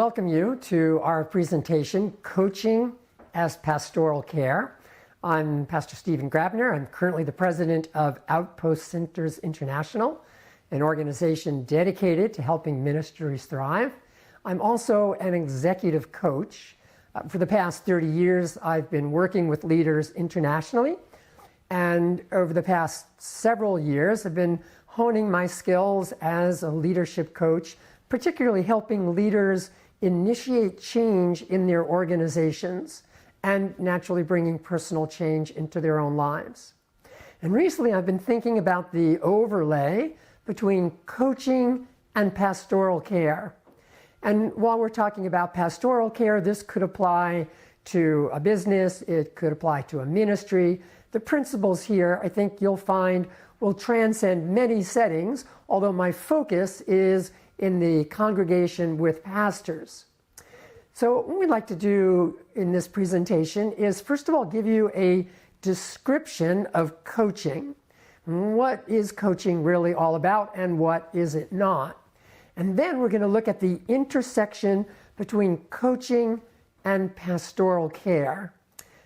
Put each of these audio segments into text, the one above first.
welcome you to our presentation, Coaching as Pastoral Care. I'm Pastor Stephen Grabner. I'm currently the president of Outpost Centers International, an organization dedicated to helping ministries thrive. I'm also an executive coach. For the past 30 years, I've been working with leaders internationally, and over the past several years, I've been honing my skills as a leadership coach, particularly helping leaders initiate change in their organizations and naturally bringing personal change into their own lives. And recently I've been thinking about the overlay between coaching and pastoral care. And while we're talking about pastoral care, this could apply to a business, it could apply to a ministry. The principles here, I think you'll find, will transcend many settings, although my focus is in the congregation with pastors. So what we'd like to do in this presentation is, first of all, give you a description of coaching. What is coaching really all about and what is it not? And then we're going to look at the intersection between coaching and pastoral care.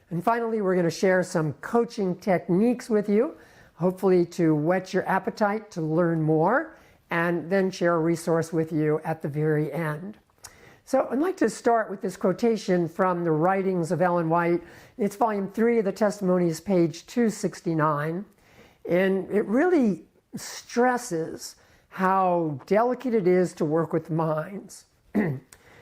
And finally, we're going to share some coaching techniques with you, hopefully to whet your appetite to learn more, and then share a resource with you at the very end. So I'd like to start with this quotation from the writings of Ellen White. It's volume 3 of the Testimonies, page 269. And it really stresses how delicate it is to work with minds.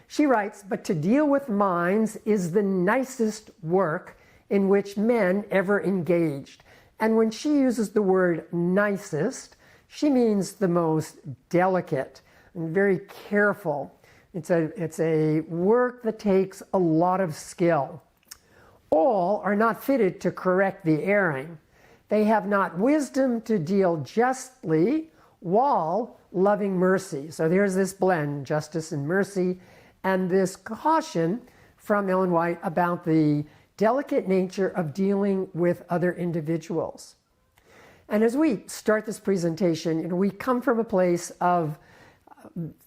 She writes, "But to deal with minds is the nicest work in which men ever engaged." And when she uses the word nicest, she means the most delicate and very careful. It's a work that takes a lot of skill. All are not fitted to correct the erring. They have not wisdom to deal justly while loving mercy. So there's this blend, justice and mercy, and this caution from Ellen White about the delicate nature of dealing with other individuals. And as we start this presentation, we come from a place of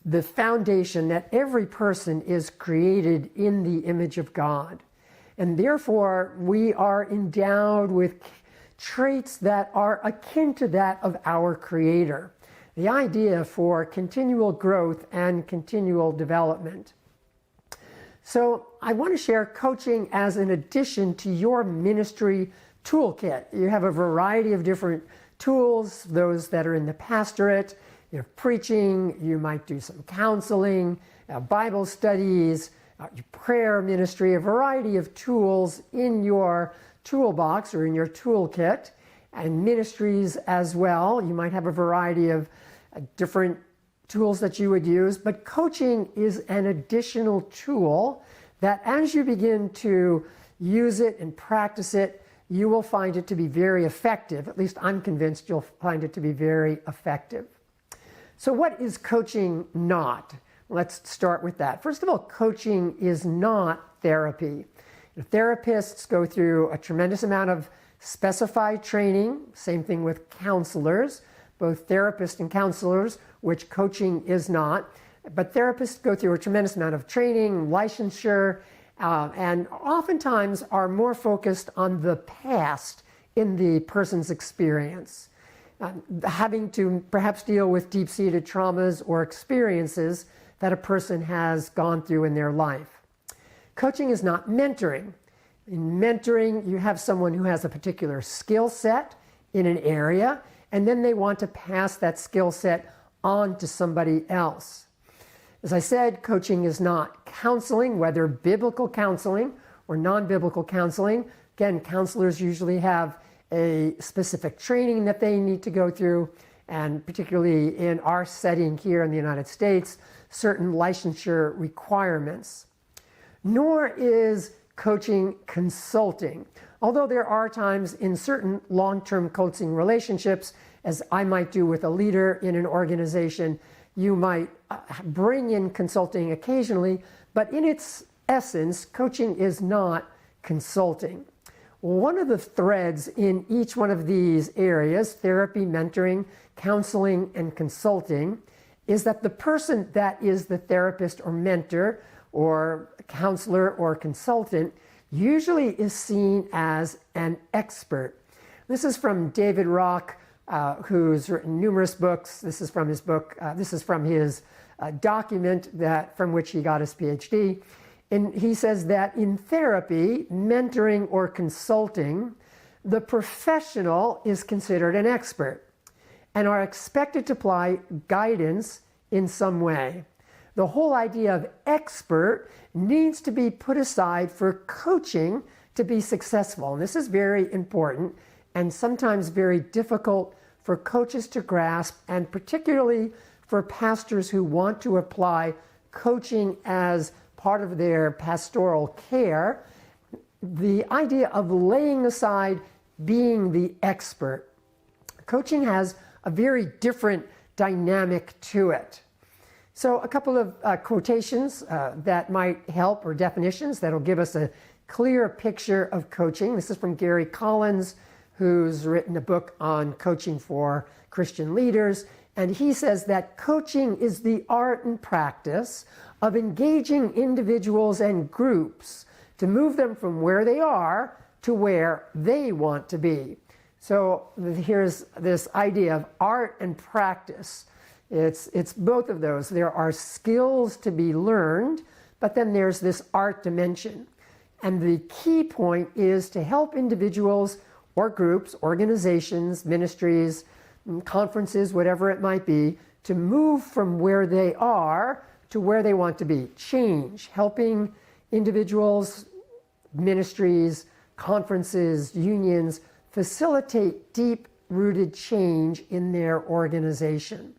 the foundation that every person is created in the image of God. And therefore, we are endowed with traits that are akin to that of our Creator. The idea for continual growth and continual development. So I want to share coaching as an addition to your ministry toolkit. You have a variety of different tools, those that are in the pastorate, you have preaching, you might do some counseling, Bible studies, prayer ministry, a variety of tools in your toolbox or in your toolkit, and ministries as well. You might have a variety of different tools that you would use, but coaching is an additional tool that as you begin to use it and practice it, you will find it to be very effective. At least I'm convinced you'll find it to be very effective. So what is coaching not? Let's start with that. First of all, coaching is not therapy. Therapists go through a tremendous amount of specified training. Same thing with counselors, both therapists and counselors, which coaching is not. But therapists go through a tremendous amount of training, licensure, and oftentimes are more focused on the past in the person's experience, having to perhaps deal with deep-seated traumas or experiences that a person has gone through in their life. Coaching is not mentoring. In mentoring, you have someone who has a particular skill set in an area, and then they want to pass that skill set on to somebody else. As I said, coaching is not counseling, whether biblical counseling or non-biblical counseling. Again, counselors usually have a specific training that they need to go through, and particularly in our setting here in the United States, certain licensure requirements. Nor is coaching consulting, although there are times in certain long-term coaching relationships, as I might do with a leader in an organization, you might bring in consulting occasionally, but in its essence, coaching is not consulting. One of the threads in each one of these areas, therapy, mentoring, counseling, and consulting, is that the person that is the therapist or mentor or counselor or consultant usually is seen as an expert. This is from David Rock, who's written numerous books. This is from his book. This is from his document from which he got his PhD. And he says that in therapy, mentoring, or consulting, the professional is considered an expert and are expected to apply guidance in some way. The whole idea of expert needs to be put aside for coaching to be successful. And this is very important and sometimes very difficult for coaches to grasp, and particularly for pastors who want to apply coaching as part of their pastoral care. The idea of laying aside being the expert. Coaching has a very different dynamic to it. So a couple of quotations that might help, or definitions that'll give us a clear picture of coaching. This is from Gary Collins, who's written a book on coaching for Christian leaders. And he says that coaching is the art and practice of engaging individuals and groups to move them from where they are to where they want to be. So here's this idea of art and practice. It's both of those. There are skills to be learned, but then there's this art dimension. And the key point is to help individuals or groups, organizations, ministries, conferences, whatever it might be, to move from where they are to where they want to be. Change, helping individuals, ministries, conferences, unions facilitate deep-rooted change in their organization.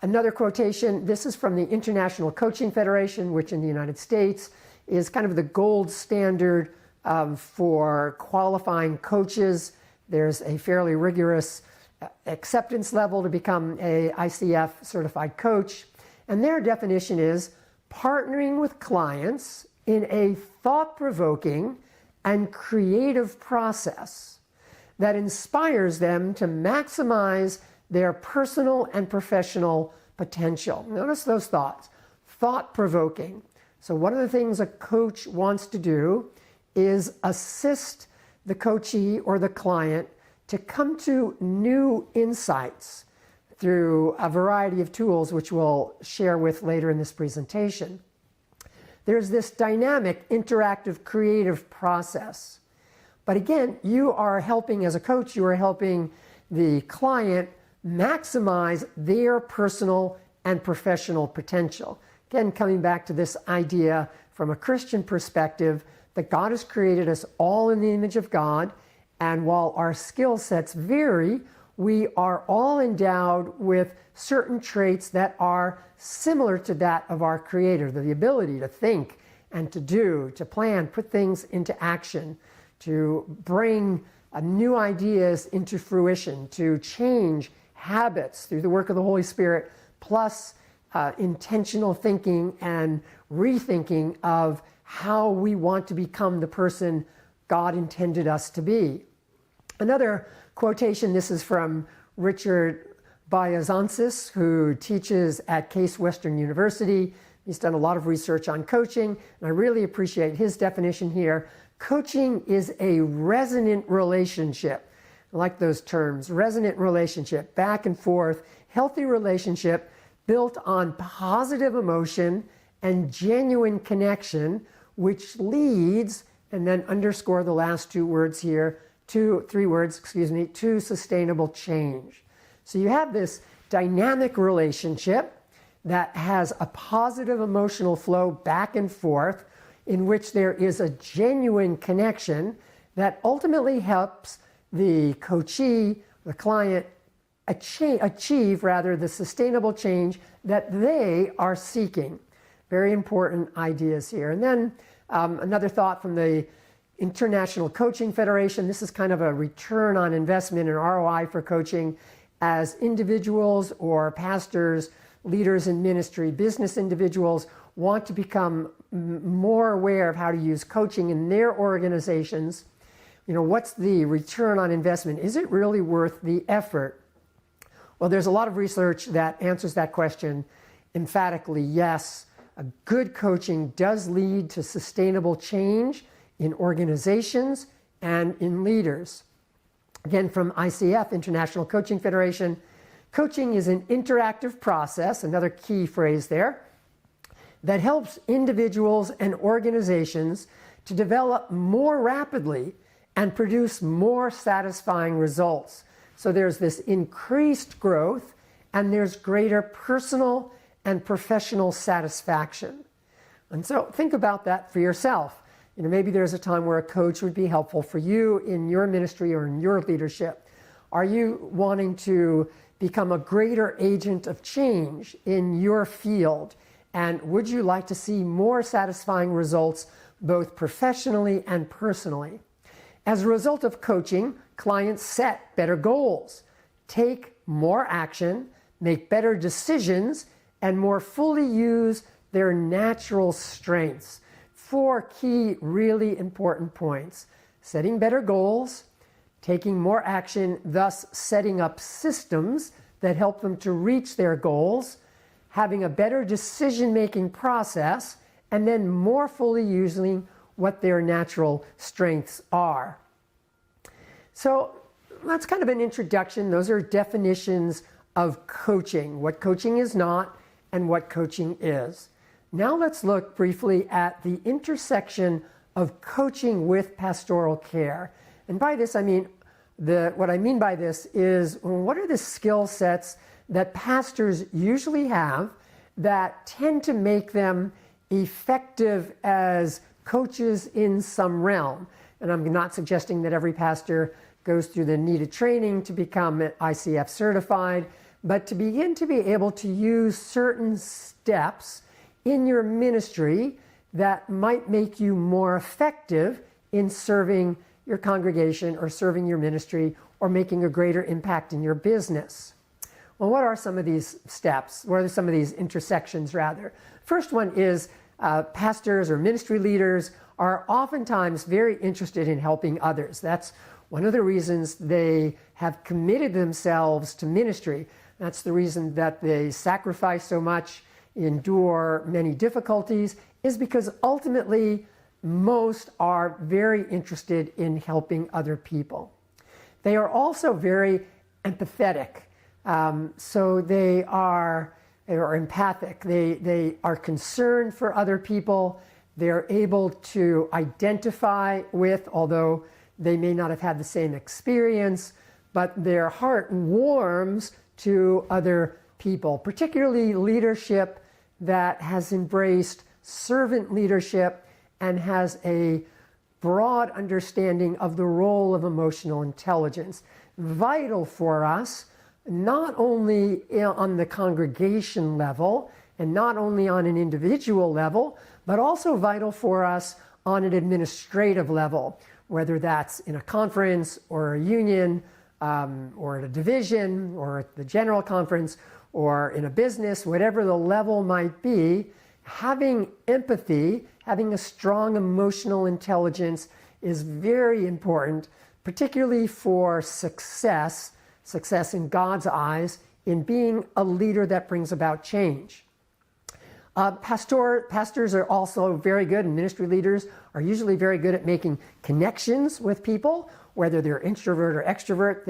Another quotation, this is from the International Coaching Federation, which in the United States is kind of the gold standard for qualifying coaches. There's a fairly rigorous acceptance level to become a ICF certified coach. And their definition is partnering with clients in a thought-provoking and creative process that inspires them to maximize their personal and professional potential. Notice those thoughts. Thought-provoking. So one of the things a coach wants to do is assist the coachee or the client to come to new insights through a variety of tools, which we'll share with later in this presentation. There's this dynamic, interactive, creative process. But again, you are helping, as a coach, you are helping the client maximize their personal and professional potential. Again, coming back to this idea from a Christian perspective that God has created us all in the image of God, and while our skill sets vary, we are all endowed with certain traits that are similar to that of our Creator. The ability to think and to do, to plan, put things into action, to bring new ideas into fruition, to change habits through the work of the Holy Spirit, plus intentional thinking and rethinking of how we want to become the person God intended us to be. Another quotation, this is from Richard Bayazansis, who teaches at Case Western University. He's done a lot of research on coaching, and I really appreciate his definition here. Coaching is a resonant relationship. I like those terms, resonant relationship, back and forth, healthy relationship built on positive emotion and genuine connection, which leads, and then underscore the last three words, to sustainable change. So you have this dynamic relationship that has a positive emotional flow back and forth in which there is a genuine connection that ultimately helps the coachee, the client, achieve the sustainable change that they are seeking. Very important ideas here. And then another thought from the International Coaching Federation. This is kind of a return on investment and ROI for coaching as individuals or pastors, leaders in ministry, business individuals want to become more aware of how to use coaching in their organizations. You know, what's the return on investment? Is it really worth the effort? Well, there's a lot of research that answers that question emphatically, yes. Good coaching does lead to sustainable change in organizations and in leaders. Again, from ICF, International Coaching Federation, coaching is an interactive process, another key phrase there, that helps individuals and organizations to develop more rapidly and produce more satisfying results. So there's this increased growth and there's greater personal and professional satisfaction. And so think about that for yourself. Maybe there's a time where a coach would be helpful for you in your ministry or in your leadership. Are you wanting to become a greater agent of change in your field? And would you like to see more satisfying results both professionally and personally? As a result of coaching, clients set better goals, take more action, make better decisions, and more fully use their natural strengths. 4 key, really important points: setting better goals, taking more action, thus setting up systems that help them to reach their goals, having a better decision-making process, and then more fully using what their natural strengths are. So that's kind of an introduction. Those are definitions of coaching, what coaching is not and what coaching is. Now let's look briefly at the intersection of coaching with pastoral care. And by this, I mean, what I mean by this is, what are the skill sets that pastors usually have that tend to make them effective as coaches in some realm? And I'm not suggesting that every pastor goes through the needed training to become ICF certified, but to begin to be able to use certain steps in your ministry that might make you more effective in serving your congregation or serving your ministry or making a greater impact in your business. Well, what are some of these steps? What are some of these intersections, rather? First one is pastors or ministry leaders are oftentimes very interested in helping others. That's one of the reasons they have committed themselves to ministry. That's the reason that they sacrifice so much, endure many difficulties, is because ultimately most are very interested in helping other people. They are also very empathetic. So they are empathic. They are concerned for other people. They're able to identify with, although they may not have had the same experience, but their heart warms to other people, particularly leadership that has embraced servant leadership and has a broad understanding of the role of emotional intelligence. Vital for us, not only on the congregation level and not only on an individual level, but also vital for us on an administrative level, whether that's in a conference or a union or at a division or at the general conference or in a business, whatever the level might be. Having empathy, having a strong emotional intelligence is very important, particularly for success in God's eyes, in being a leader that brings about change. Pastors are also very good, and ministry leaders are usually very good at making connections with people, whether they're introvert or extrovert.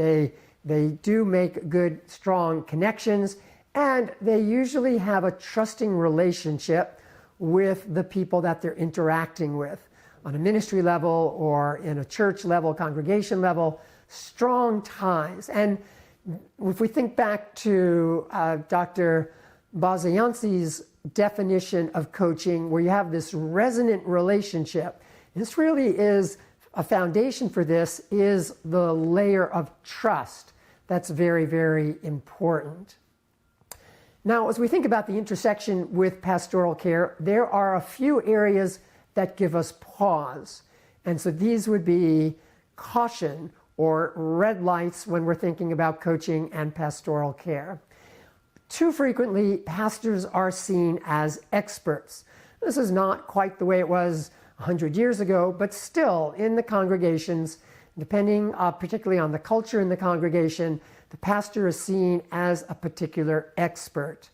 They do make good, strong connections, and they usually have a trusting relationship with the people that they're interacting with. On a ministry level or in a church level, congregation level, strong ties. And if we think back to Dr. Bazayansi's definition of coaching, where you have this resonant relationship, this really is a foundation for this, is the layer of trust. That's very, very important. Now, as we think about the intersection with pastoral care, there are a few areas that give us pause. And so these would be caution or red lights when we're thinking about coaching and pastoral care. Too frequently, pastors are seen as experts. This is not quite the way it was 100 years ago, but still in the congregations, depending particularly on the culture in the congregation, the pastor is seen as a particular expert.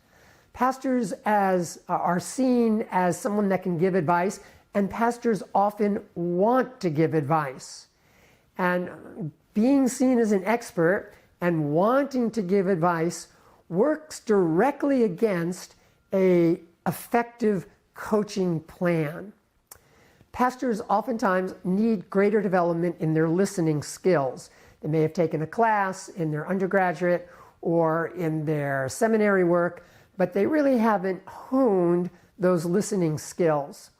Pastors are seen as someone that can give advice, and pastors often want to give advice. And being seen as an expert and wanting to give advice works directly against an effective coaching plan. Pastors oftentimes need greater development in their listening skills. They may have taken a class in their undergraduate or in their seminary work, but they really haven't honed those listening skills.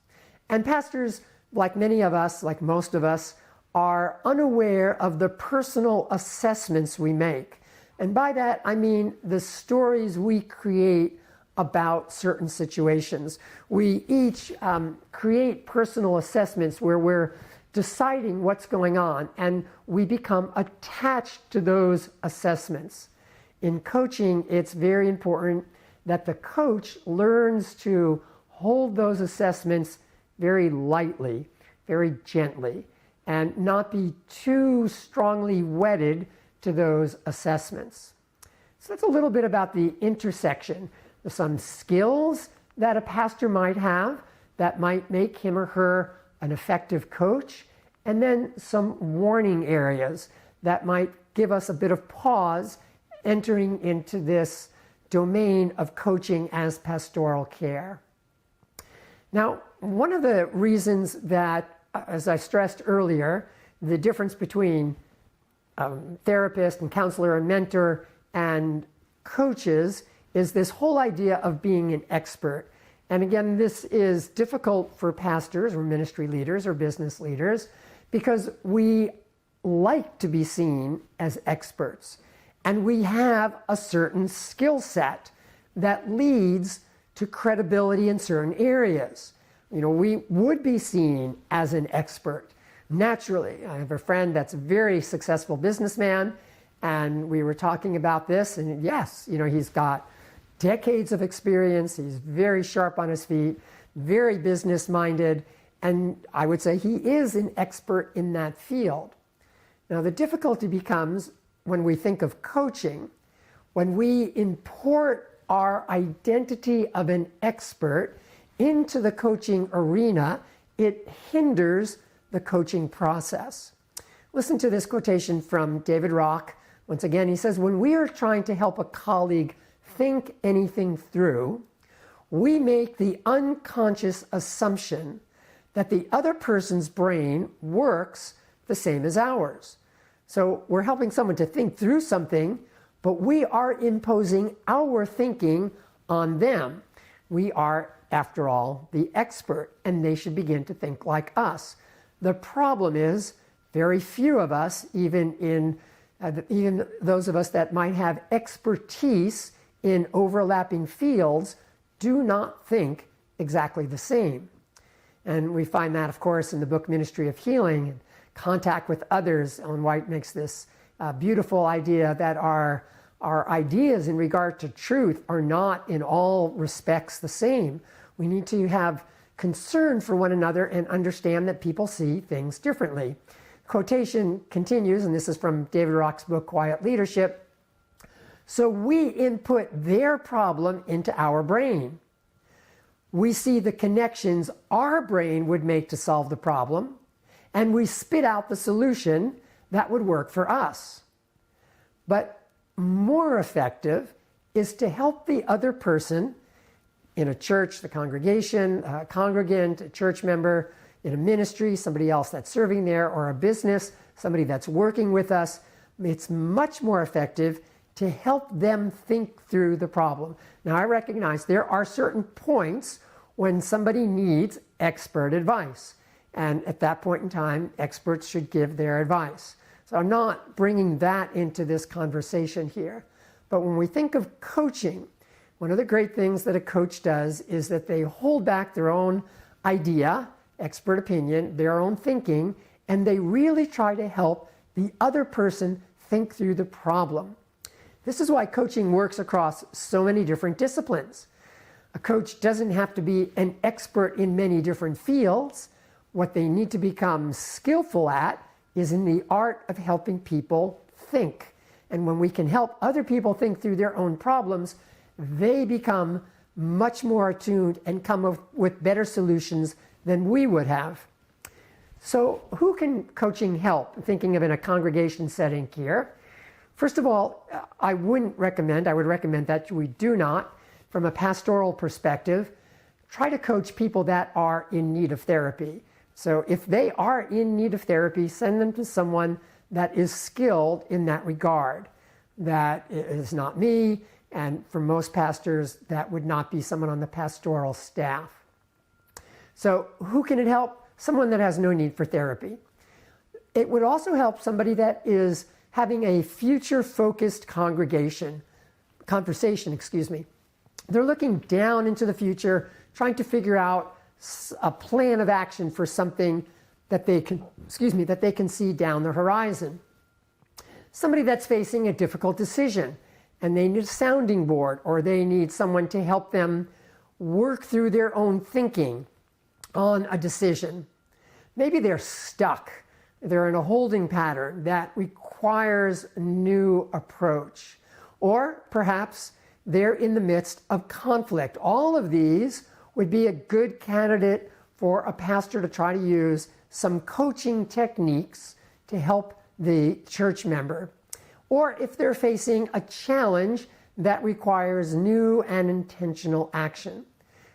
And pastors, like many of us, like most of us, are unaware of the personal assessments we make. And by that, I mean the stories we create about certain situations. We each create personal assessments where we're deciding what's going on, and we become attached to those assessments. In coaching, it's very important that the coach learns to hold those assessments very lightly, very gently, and not be too strongly wedded to those assessments. So that's a little bit about the intersection. There's some skills that a pastor might have that might make him or her an effective coach, and then some warning areas that might give us a bit of pause entering into this domain of coaching as pastoral care. Now, one of the reasons that, as I stressed earlier, the difference between therapist and counselor and mentor and coaches is this whole idea of being an expert. And again, this is difficult for pastors or ministry leaders or business leaders because we like to be seen as experts. And we have a certain skill set that leads to credibility in certain areas. You know, we would be seen as an expert naturally. I have a friend that's a very successful businessman, and we were talking about this, and yes, you know, he's got decades of experience, he's very sharp on his feet, very business-minded, and I would say he is an expert in that field. Now, the difficulty becomes when we think of coaching, when we import our identity of an expert into the coaching arena, it hinders the coaching process. Listen to this quotation from David Rock. Once again, he says, "When we are trying to help a colleague think anything through, we make the unconscious assumption that the other person's brain works the same as ours." So we're helping someone to think through something, but we are imposing our thinking on them. We are, after all, the expert, and they should begin to think like us. The problem is very few of us, even those of us that might have expertise in overlapping fields, do not think exactly the same. And we find that, of course, in the book Ministry of Healing, and Contact with Others. Ellen White makes this beautiful idea that our ideas in regard to truth are not in all respects the same. We need to have concern for one another and understand that people see things differently. Quotation continues, and this is from David Rock's book, Quiet Leadership. "So we input their problem into our brain. We see the connections our brain would make to solve the problem, and we spit out the solution that would work for us. But more effective is to help the other person in a church, the congregation, a congregant, a church member, in a ministry, somebody else that's serving there, or a business, somebody that's working with us. It's much more effective to help them think through the problem." Now, I recognize there are certain points when somebody needs expert advice. And at that point in time, experts should give their advice. So I'm not bringing that into this conversation here. But when we think of coaching, one of the great things that a coach does is that they hold back their own idea, expert opinion, their own thinking, and they really try to help the other person think through the problem. This is why coaching works across so many different disciplines. A coach doesn't have to be an expert in many different fields. What they need to become skillful at is in the art of helping people think. And when we can help other people think through their own problems, they become much more attuned and come up with better solutions than we would have. So who can coaching help? I'm thinking of in a congregation setting here. First of all, I would recommend that we do not, from a pastoral perspective, try to coach people that are in need of therapy. So if they are in need of therapy, send them to someone that is skilled in that regard. That is not me, and for most pastors, that would not be someone on the pastoral staff. So who can it help? Someone that has no need for therapy. It would also help somebody that is having a future-focused conversation. They're looking down into the future, trying to figure out a plan of action for something that they can see down the horizon. Somebody that's facing a difficult decision and they need a sounding board, or they need someone to help them work through their own thinking on a decision. Maybe they're stuck. They're in a holding pattern that requires a new approach. Or perhaps they're in the midst of conflict. All of these would be a good candidate for a pastor to try to use some coaching techniques to help the church member. Or if they're facing a challenge that requires new and intentional action.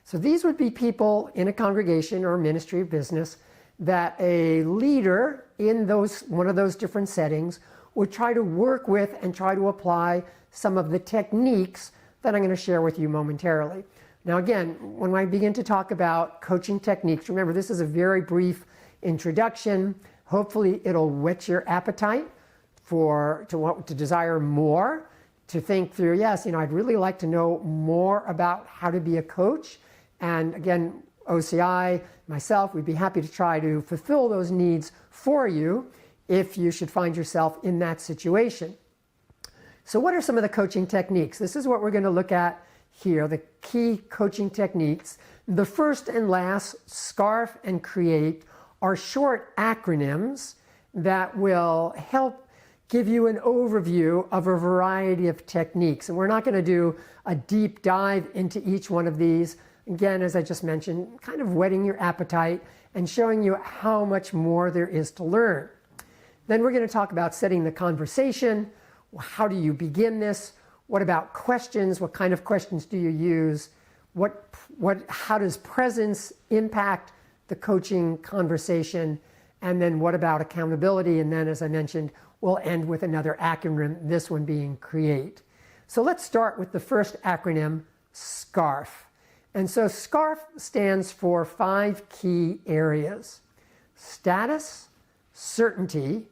So these would be people in a congregation or ministry or business that a leader in one of those different settings would try to work with and try to apply some of the techniques that I'm going to share with you momentarily. Now again, when I begin to talk about coaching techniques, remember this is a very brief introduction. Hopefully it'll whet your appetite to desire more, to think through, yes, I'd really like to know more about how to be a coach. And again, OCI, myself, we'd be happy to try to fulfill those needs for you if you should find yourself in that situation. So what are some of the coaching techniques? This is what we're going to look at here, the key coaching techniques. The first and last, SCARF and CREATE, are short acronyms that will help give you an overview of a variety of techniques. And we're not going to do a deep dive into each one of these. Again, as I just mentioned, kind of whetting your appetite and showing you how much more there is to learn. Then we're going to talk about setting the conversation. How do you begin this? What about questions? What kind of questions do you use? How does presence impact the coaching conversation? And then what about accountability? And then, as I mentioned, we'll end with another acronym, this one being CREATE. So let's start with the first acronym, SCARF. And so SCARF stands for 5 key areas: status, certainty,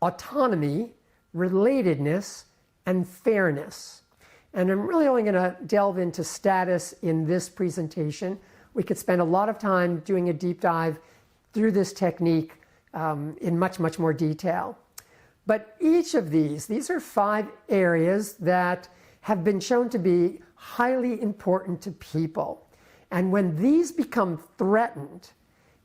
autonomy, relatedness, and fairness. And I'm really only going to delve into status in this presentation. We could spend a lot of time doing a deep dive through this technique in much, much more detail. But each of these are 5 areas that have been shown to be highly important to people. And when these become threatened,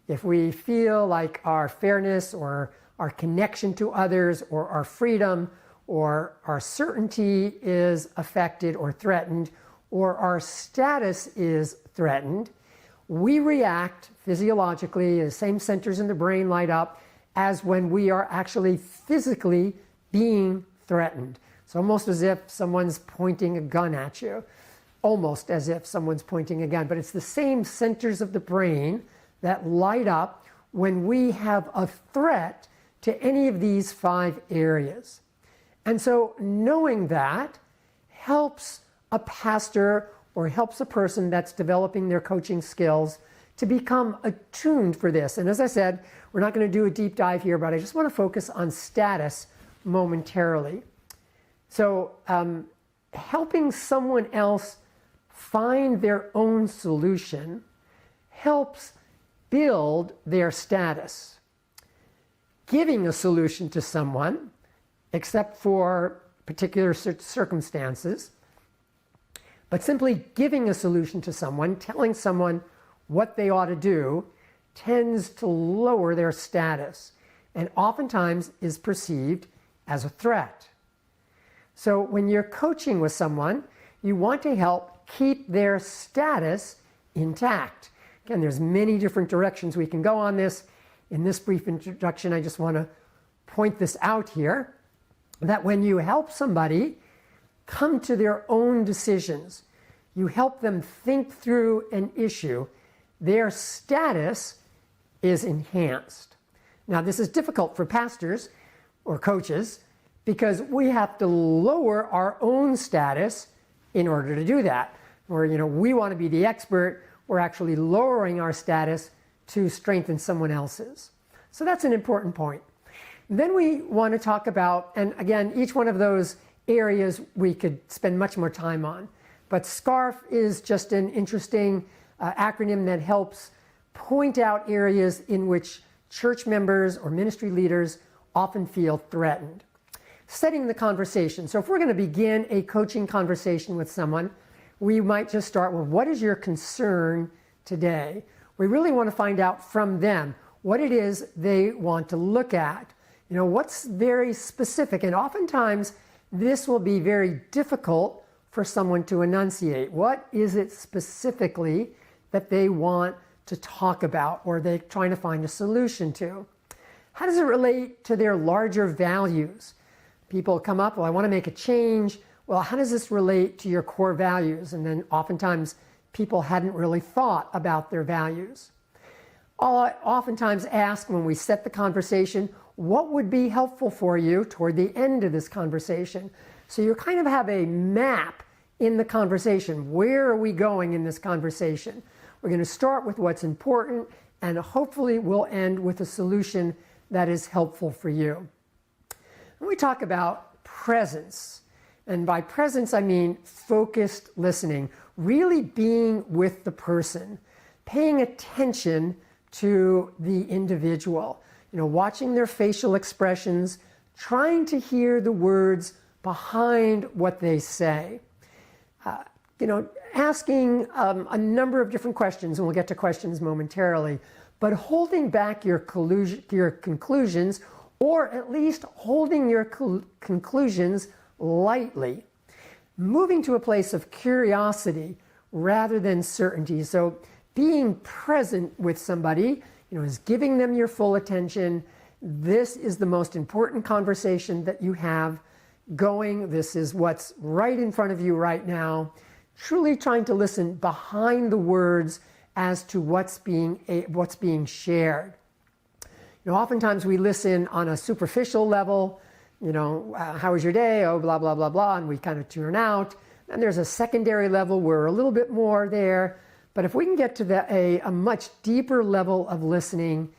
if we feel like our fairness or our connection to others or our freedom or our certainty is affected or threatened, or our status is threatened, we react physiologically, the same centers in the brain light up as when we are actually physically being threatened. It's almost as if someone's pointing a gun at you. Almost as if someone's pointing a gun. But it's the same centers of the brain that light up when we have a threat to any of these 5 areas. And so knowing that helps a pastor or helps a person that's developing their coaching skills to become attuned for this. And as I said, we're not going to do a deep dive here, but I just want to focus on status momentarily. So helping someone else find their own solution helps build their status. Giving a solution to someone, except for particular circumstances, but simply giving a solution to someone, telling someone what they ought to do, tends to lower their status and oftentimes is perceived as a threat. So when you're coaching with someone, you want to help keep their status intact. Again, there's many different directions we can go on this. In this brief introduction, I just want to point this out here, that when you help somebody come to their own decisions, you help them think through an issue, their status is enhanced. Now, this is difficult for pastors or coaches because we have to lower our own status in order to do that. Or, we want to be the expert, we're actually lowering our status to strengthen someone else's. So that's an important point. Then we want to talk about, and again, each one of those areas we could spend much more time on. But SCARF is just an interesting acronym that helps point out areas in which church members or ministry leaders often feel threatened. Setting the conversation. So if we're going to begin a coaching conversation with someone, we might just start with, what is your concern today? We really want to find out from them what it is they want to look at. What's very specific, and oftentimes this will be very difficult for someone to enunciate. What is it specifically that they want to talk about or they're trying to find a solution to? How does it relate to their larger values? People come up, well, I want to make a change. Well, how does this relate to your core values? And then oftentimes people hadn't really thought about their values. I'll oftentimes ask when we set the conversation, what would be helpful for you toward the end of this conversation? So you kind of have a map in the conversation. Where are we going in this conversation? We're going to start with what's important, and hopefully we'll end with a solution that is helpful for you. When we talk about presence, and by presence I mean focused listening, really being with the person, paying attention to the individual, watching their facial expressions, trying to hear the words behind what they say. Asking a number of different questions, and we'll get to questions momentarily, but holding back your conclusions, or at least holding your conclusions lightly. Moving to a place of curiosity rather than certainty. So being present with somebody, is giving them your full attention. This is the most important conversation that you have going. This is what's right in front of you right now. Truly trying to listen behind the words as to what's being shared. Oftentimes we listen on a superficial level. How was your day? Oh, blah, blah, blah, blah, and we kind of tune out. And there's a secondary level where we're a little bit more there. But if we can get to a much deeper level of listening,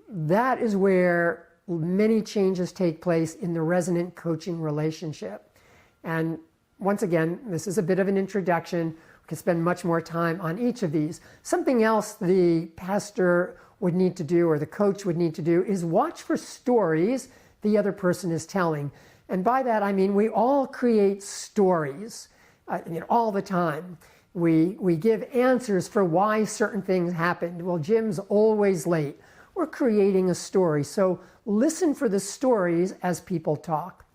that is where many changes take place in the resonant coaching relationship. And once again, this is a bit of an introduction. We can spend much more time on each of these. Something else the pastor would need to do, or the coach would need to do, is watch for stories the other person is telling. And by that I mean we all create stories all the time. We give answers for why certain things happened. Well, Jim's always late. We're creating a story. So listen for the stories as people talk.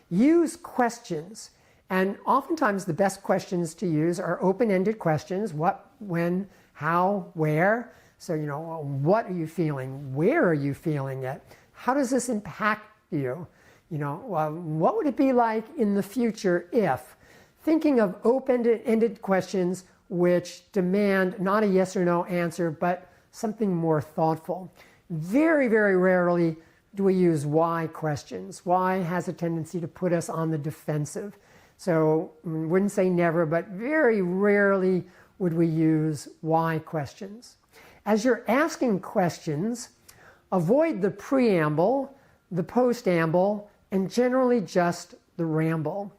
Use questions. And oftentimes the best questions to use are open-ended questions. What, when, how, where. So, what are you feeling? Where are you feeling it? How does this impact you? What would it be like in the future if? Thinking of open-ended questions which demand not a yes or no answer, but something more thoughtful. Very, very rarely do we use why questions. Why has a tendency to put us on the defensive. So I wouldn't say never, but very rarely would we use why questions. As you're asking questions, avoid the preamble, the postamble, and generally just the ramble.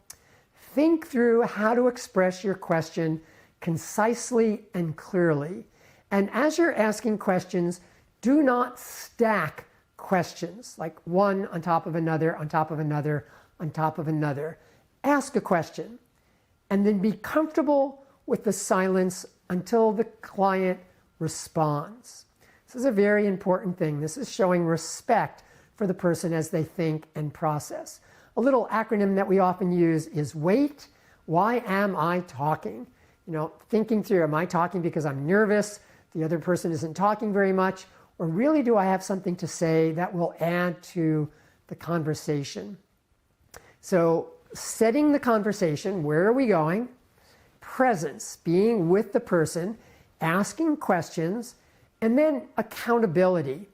Think through how to express your question concisely and clearly. And as you're asking questions, do not stack questions, like one on top of another, on top of another, on top of another. Ask a question, and then be comfortable with the silence until the client responds. This is a very important thing. This is showing respect for the person as they think and process. A little acronym that we often use is WAIT. Why am I talking? thinking through, am I talking because I'm nervous, the other person isn't talking very much, or really do I have something to say that will add to the conversation? So setting the conversation, where are we going? Presence, being with the person, asking questions, and then accountability.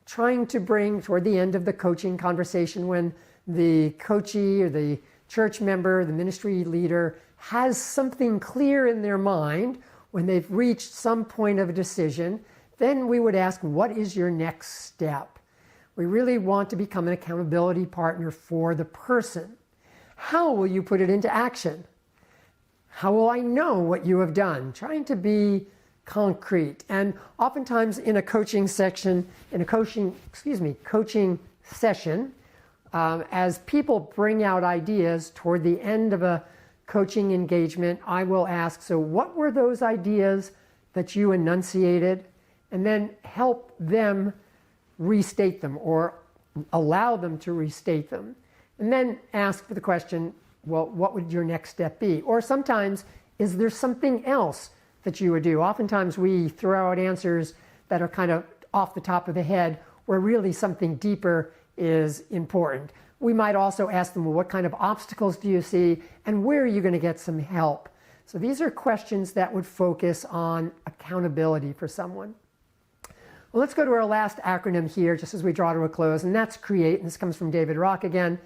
Trying to bring toward the end of the coaching conversation when the coachee or the church member, the ministry leader, has something clear in their mind, when they've reached some point of a decision, then we would ask, what is your next step? We really want to become an accountability partner for the person. How will you put it into action? How will I know what you have done? Trying to be concrete. And oftentimes in a coaching session, as people bring out ideas toward the end of a coaching engagement, I will ask, so what were those ideas that you enunciated? And then help them restate them or allow them to restate them. And then ask for the question, well, what would your next step be? Or sometimes, is there something else that you would do? Oftentimes we throw out answers that are kind of off the top of the head, where really something deeper is important. We might also ask them, well, what kind of obstacles do you see, and where are you going to get some help? So these are questions that would focus on accountability for someone. Well, let's go to our last acronym here, just as we draw to a close, and that's CREATE. And this comes from David Rock again,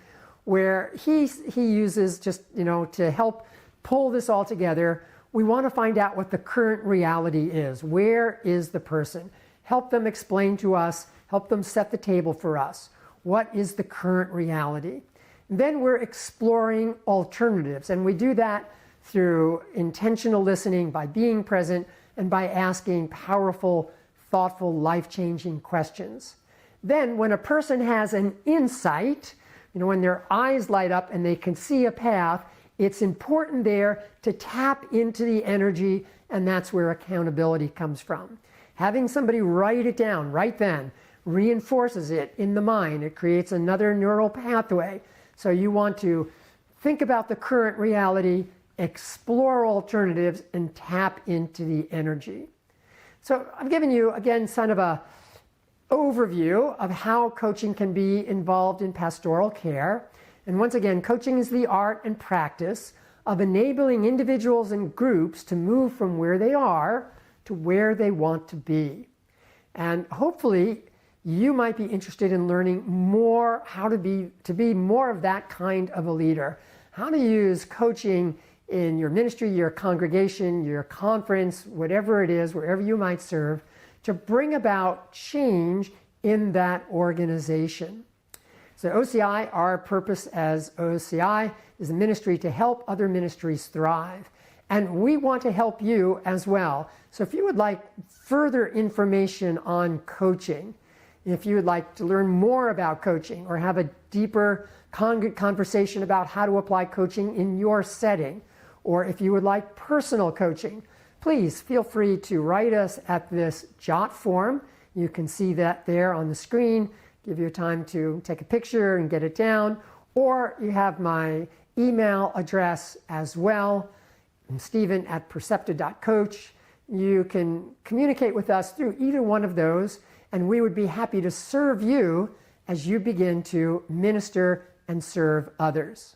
where he uses just, to help pull this all together. We want to find out what the current reality is. Where is the person? Help them explain to us, help them set the table for us. What is the current reality? And then we're exploring alternatives, and we do that through intentional listening, by being present, and by asking powerful, thoughtful, life-changing questions. Then when a person has an insight, when their eyes light up and they can see a path, it's important there to tap into the energy, and that's where accountability comes from. Having somebody write it down right then reinforces it in the mind. It creates another neural pathway. So you want to think about the current reality, explore alternatives, and tap into the energy. So I've given you, again, kind of a overview of how coaching can be involved in pastoral care. And once again, coaching is the art and practice of enabling individuals and groups to move from where they are to where they want to be. And hopefully, you might be interested in learning more how to be more of that kind of a leader. How to use coaching in your ministry, your congregation, your conference, whatever it is, wherever you might serve, to bring about change in that organization. So OCI, our purpose as OCI, is a ministry to help other ministries thrive. And we want to help you as well. So if you would like further information on coaching, if you would like to learn more about coaching or have a deeper conversation about how to apply coaching in your setting, or if you would like personal coaching, please feel free to write us at this jot form. You can see that there on the screen. Give you time to take a picture and get it down. Or you have my email address as well. I'm Stephen@percepta.coach. You can communicate with us through either one of those, and we would be happy to serve you as you begin to minister and serve others.